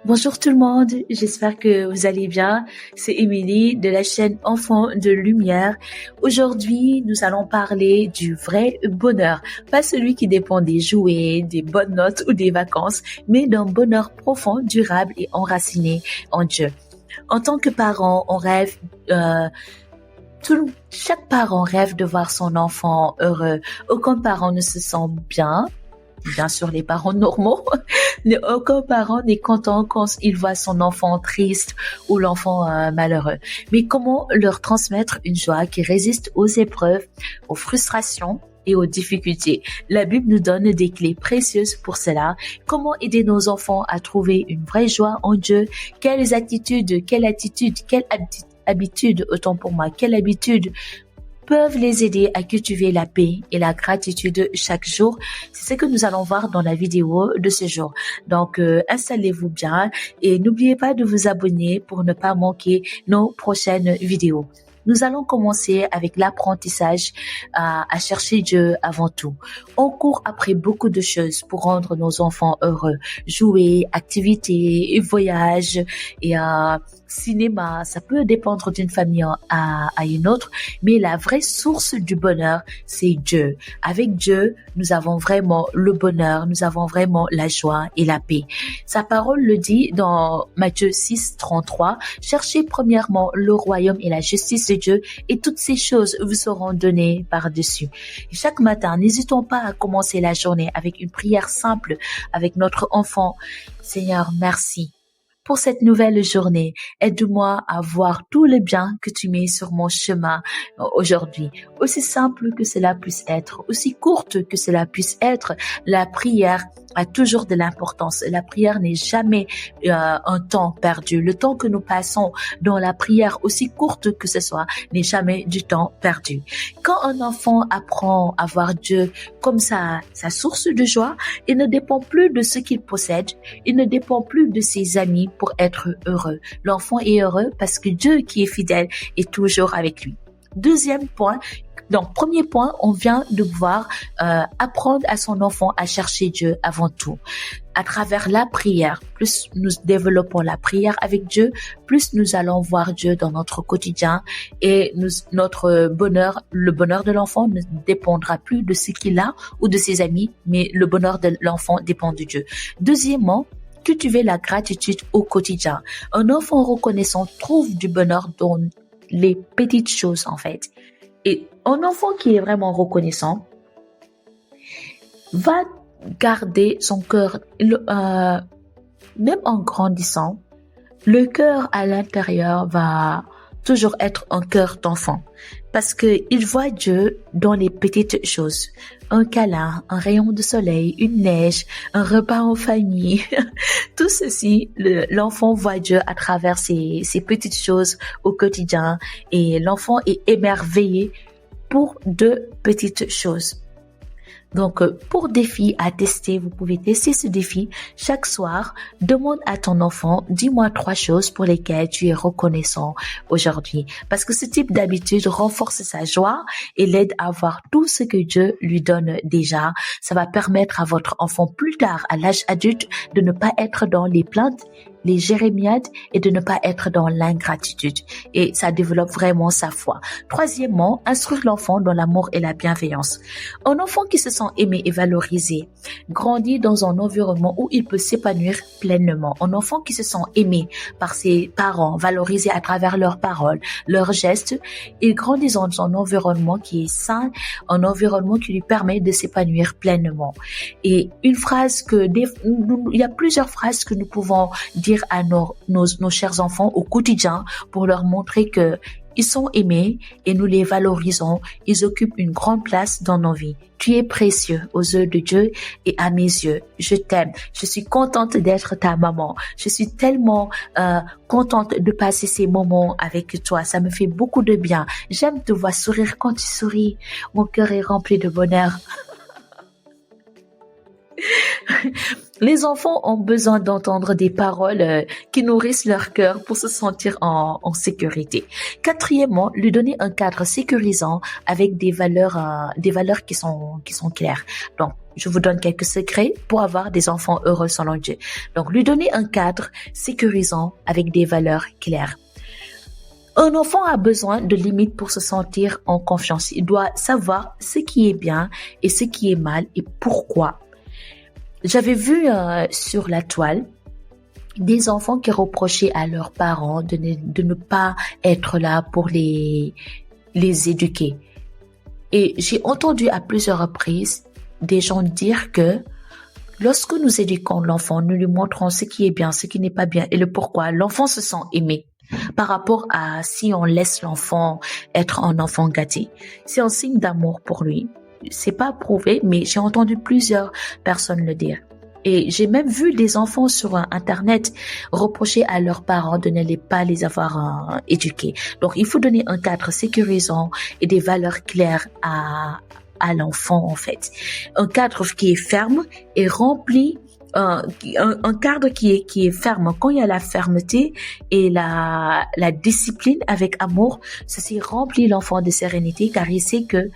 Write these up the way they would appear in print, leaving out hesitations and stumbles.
Bonjour tout le monde, j'espère que vous allez bien. C'est Émilie de la chaîne Enfants de Lumière. Aujourd'hui, nous allons parler du vrai bonheur. Pas celui qui dépend des jouets, des bonnes notes ou des vacances, mais d'un bonheur profond, durable et enraciné en Dieu. En tant que parent, on rêve... chaque parent rêve de voir son enfant heureux. Aucun parent ne se sent bien sûr les parents normaux, mais aucun parent n'est content quand il voit son enfant triste ou l'enfant malheureux. Mais comment leur transmettre une joie qui résiste aux épreuves, aux frustrations et aux difficultés? La Bible nous donne des clés précieuses pour cela. Comment aider nos enfants à trouver une vraie joie en Dieu? Quelle habitude, autant pour moi, quelle habitude peuvent les aider à cultiver la paix et la gratitude chaque jour. C'est ce que nous allons voir dans la vidéo de ce jour. Donc, installez-vous bien et n'oubliez pas de vous abonner pour ne pas manquer nos prochaines vidéos. Nous allons commencer avec l'apprentissage à chercher Dieu avant tout. On court après beaucoup de choses pour rendre nos enfants heureux. Jouer, activités, voyages et cinéma, ça peut dépendre d'une famille à une autre, mais la vraie source du bonheur, c'est Dieu. Avec Dieu, nous avons vraiment le bonheur, nous avons vraiment la joie et la paix. Sa parole le dit dans Matthieu 6, 33, « Cherchez premièrement le royaume et la justice de Dieu et toutes ces choses vous seront données par-dessus. » Chaque matin, n'hésitons pas à commencer la journée avec une prière simple avec notre enfant. Seigneur, merci pour cette nouvelle journée. Aide-moi à voir tout le bien que tu mets sur mon chemin aujourd'hui. Aussi simple que cela puisse être, aussi courte que cela puisse être, la prière a toujours de l'importance. La prière n'est jamais un temps perdu. Le temps que nous passons dans la prière, aussi courte que ce soit, n'est jamais du temps perdu. Quand un enfant apprend à voir Dieu comme sa source de joie, il ne dépend plus de ce qu'il possède, il ne dépend plus de ses amis pour être heureux. L'enfant est heureux parce que Dieu qui est fidèle est toujours avec lui. Deuxième point, donc premier point, on vient de voir apprendre à son enfant à chercher Dieu avant tout. À travers la prière, plus nous développons la prière avec Dieu, plus nous allons voir Dieu dans notre quotidien et notre bonheur, le bonheur de l'enfant ne dépendra plus de ce qu'il a ou de ses amis, mais le bonheur de l'enfant dépend de Dieu. Deuxièmement, cultiver la gratitude au quotidien. Un enfant reconnaissant trouve du bonheur dans les petites choses en fait. Et un enfant qui est vraiment reconnaissant va garder son cœur, même en grandissant, le cœur à l'intérieur va toujours être un cœur d'enfant parce que il voit Dieu dans les petites choses. Un câlin, un rayon de soleil, une neige, un repas en famille. Tout ceci, l'enfant voit Dieu à travers ces petites choses au quotidien et l'enfant est émerveillé pour de petites choses. Donc, pour défi à tester, vous pouvez tester ce défi. Chaque soir, demande à ton enfant, dis-moi 3 choses pour lesquelles tu es reconnaissant aujourd'hui. Parce que ce type d'habitude renforce sa joie et l'aide à voir tout ce que Dieu lui donne déjà. Ça va permettre à votre enfant plus tard, à l'âge adulte, de ne pas être dans les plaintes, les jérémiades et de ne pas être dans l'ingratitude. Et ça développe vraiment sa foi. Troisièmement, instruire l'enfant dans l'amour et la bienveillance. Un enfant qui se sent aimé et valorisé grandit dans un environnement où il peut s'épanouir pleinement. Un enfant qui se sent aimé par ses parents, valorisé à travers leurs paroles, leurs gestes, il grandit dans un environnement qui est sain, un environnement qui lui permet de s'épanouir pleinement. Et une phrase il y a plusieurs phrases que nous pouvons dire à nos chers enfants au quotidien pour leur montrer que ils sont aimés et nous les valorisons. Ils occupent une grande place dans nos vies. Tu es précieux aux yeux de Dieu et à mes yeux. Je t'aime. Je suis contente d'être ta maman. Je suis tellement contente de passer ces moments avec toi. Ça me fait beaucoup de bien. J'aime te voir sourire quand tu souris. Mon cœur est rempli de bonheur. Les enfants ont besoin d'entendre des paroles qui nourrissent leur cœur pour se sentir en sécurité. Quatrièmement, lui donner un cadre sécurisant avec des valeurs qui sont claires. Donc, je vous donne quelques secrets pour avoir des enfants heureux selon Dieu. Donc, lui donner un cadre sécurisant avec des valeurs claires. Un enfant a besoin de limites pour se sentir en confiance. Il doit savoir ce qui est bien et ce qui est mal et pourquoi. J'avais vu sur la toile des enfants qui reprochaient à leurs parents de ne pas être là pour les éduquer. Et j'ai entendu à plusieurs reprises des gens dire que lorsque nous éduquons l'enfant, nous lui montrons ce qui est bien, ce qui n'est pas bien et le pourquoi, l'enfant se sent aimé. Par rapport à si on laisse l'enfant être un enfant gâté. C'est un signe d'amour pour lui. C'est pas prouvé, mais j'ai entendu plusieurs personnes le dire. Et j'ai même vu des enfants sur Internet reprocher à leurs parents de ne pas les avoir éduqués. Donc, il faut donner un cadre sécurisant et des valeurs claires à l'enfant, en fait. Un cadre qui est ferme et rempli un cadre qui est ferme. Quand il y a la fermeté et la discipline avec amour, ceci remplit l'enfant de sérénité car il sait que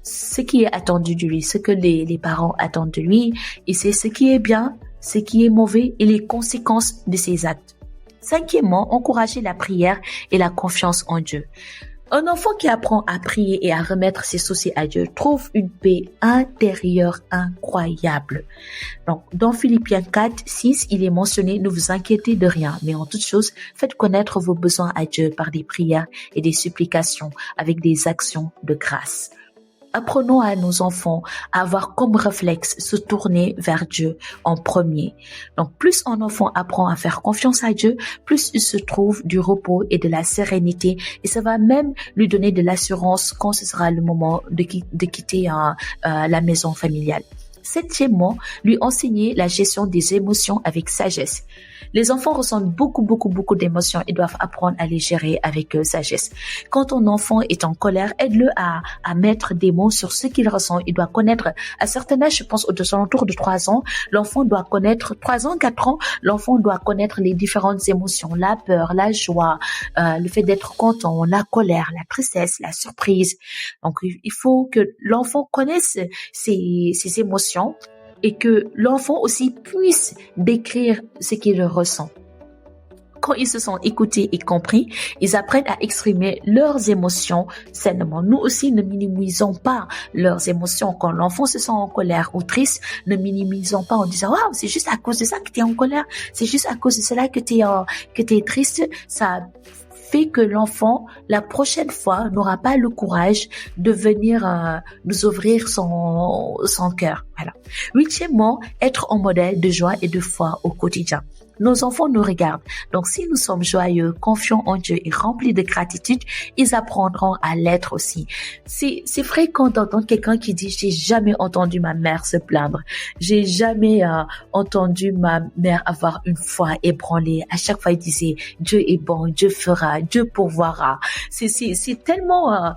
ce qui est attendu de lui, ce que les parents attendent de lui, il sait ce qui est bien, ce qui est mauvais et les conséquences de ses actes. Cinquièmement, encourager la prière et la confiance en Dieu. Un enfant qui apprend à prier et à remettre ses soucis à Dieu trouve une paix intérieure incroyable. Donc, dans Philippiens 4:6, il est mentionné « Ne vous inquiétez de rien, mais en toute chose, faites connaître vos besoins à Dieu par des prières et des supplications avec des actions de grâce. » Apprenons à nos enfants à avoir comme réflexe se tourner vers Dieu en premier. Donc, plus un enfant apprend à faire confiance à Dieu, plus il se trouve du repos et de la sérénité. Et ça va même lui donner de l'assurance quand ce sera le moment de quitter la maison familiale. Septièmement, lui enseigner la gestion des émotions avec sagesse. Les enfants ressentent beaucoup d'émotions et doivent apprendre à les gérer avec sagesse. Quand ton enfant est en colère, aide-le à mettre des mots sur ce qu'il ressent. Il doit connaître, à certains âges, je pense aux alentours de 3 ans, l'enfant doit connaître, 3 ans, 4 ans, l'enfant doit connaître les différentes émotions, la peur, la joie, le fait d'être content, la colère, la tristesse, la surprise. Donc, il faut que l'enfant connaisse ces émotions et que l'enfant aussi puisse décrire ce qu'il ressent. Quand ils se sentent écoutés et compris, ils apprennent à exprimer leurs émotions sainement. Nous aussi, ne minimisons pas leurs émotions. Quand l'enfant se sent en colère ou triste, ne minimisons pas en disant « Waouh, c'est juste à cause de ça que tu es en colère, c'est juste à cause de cela que tu es triste. » Ça fait que l'enfant, la prochaine fois, n'aura pas le courage de venir nous ouvrir son cœur. Voilà. Huitièmement, être un modèle de joie et de foi au quotidien. Nos enfants nous regardent. Donc, si nous sommes joyeux, confiants en Dieu et remplis de gratitude, ils apprendront à l'être aussi. C'est fréquent d'entendre quelqu'un qui dit « J'ai jamais entendu ma mère se plaindre. J'ai jamais entendu ma mère avoir une foi ébranlée. » À chaque fois, il disait « Dieu est bon, Dieu fera, Dieu pourvoira. » C'est tellement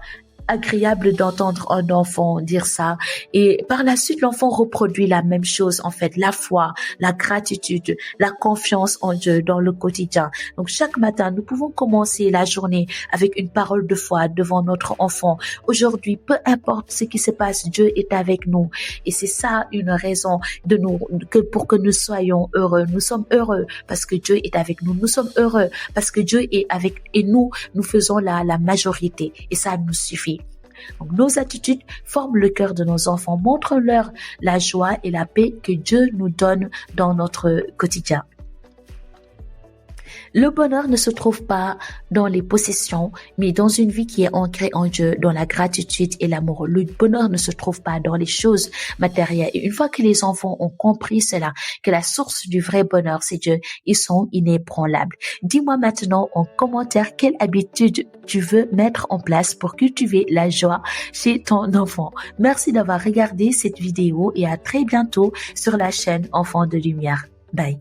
agréable d'entendre un enfant dire ça et par la suite l'enfant reproduit la même chose en fait, la foi, la gratitude, la confiance en Dieu dans le quotidien. Donc chaque matin nous pouvons commencer la journée avec une parole de foi devant notre enfant. Aujourd'hui, peu importe ce qui se passe, Dieu est avec nous et c'est ça une raison pour que nous soyons heureux. Nous sommes heureux parce que Dieu est avec nous. Nous sommes heureux parce que Dieu est avec et nous faisons la majorité et ça nous suffit. Donc, nos attitudes forment le cœur de nos enfants, montrent-leur la joie et la paix que Dieu nous donne dans notre quotidien. Le bonheur ne se trouve pas dans les possessions, mais dans une vie qui est ancrée en Dieu, dans la gratitude et l'amour. Le bonheur ne se trouve pas dans les choses matérielles. Et une fois que les enfants ont compris cela, que la source du vrai bonheur, c'est Dieu, ils sont inébranlables. Dis-moi maintenant en commentaire quelle habitude tu veux mettre en place pour cultiver la joie chez ton enfant. Merci d'avoir regardé cette vidéo et à très bientôt sur la chaîne Enfants de Lumière. Bye.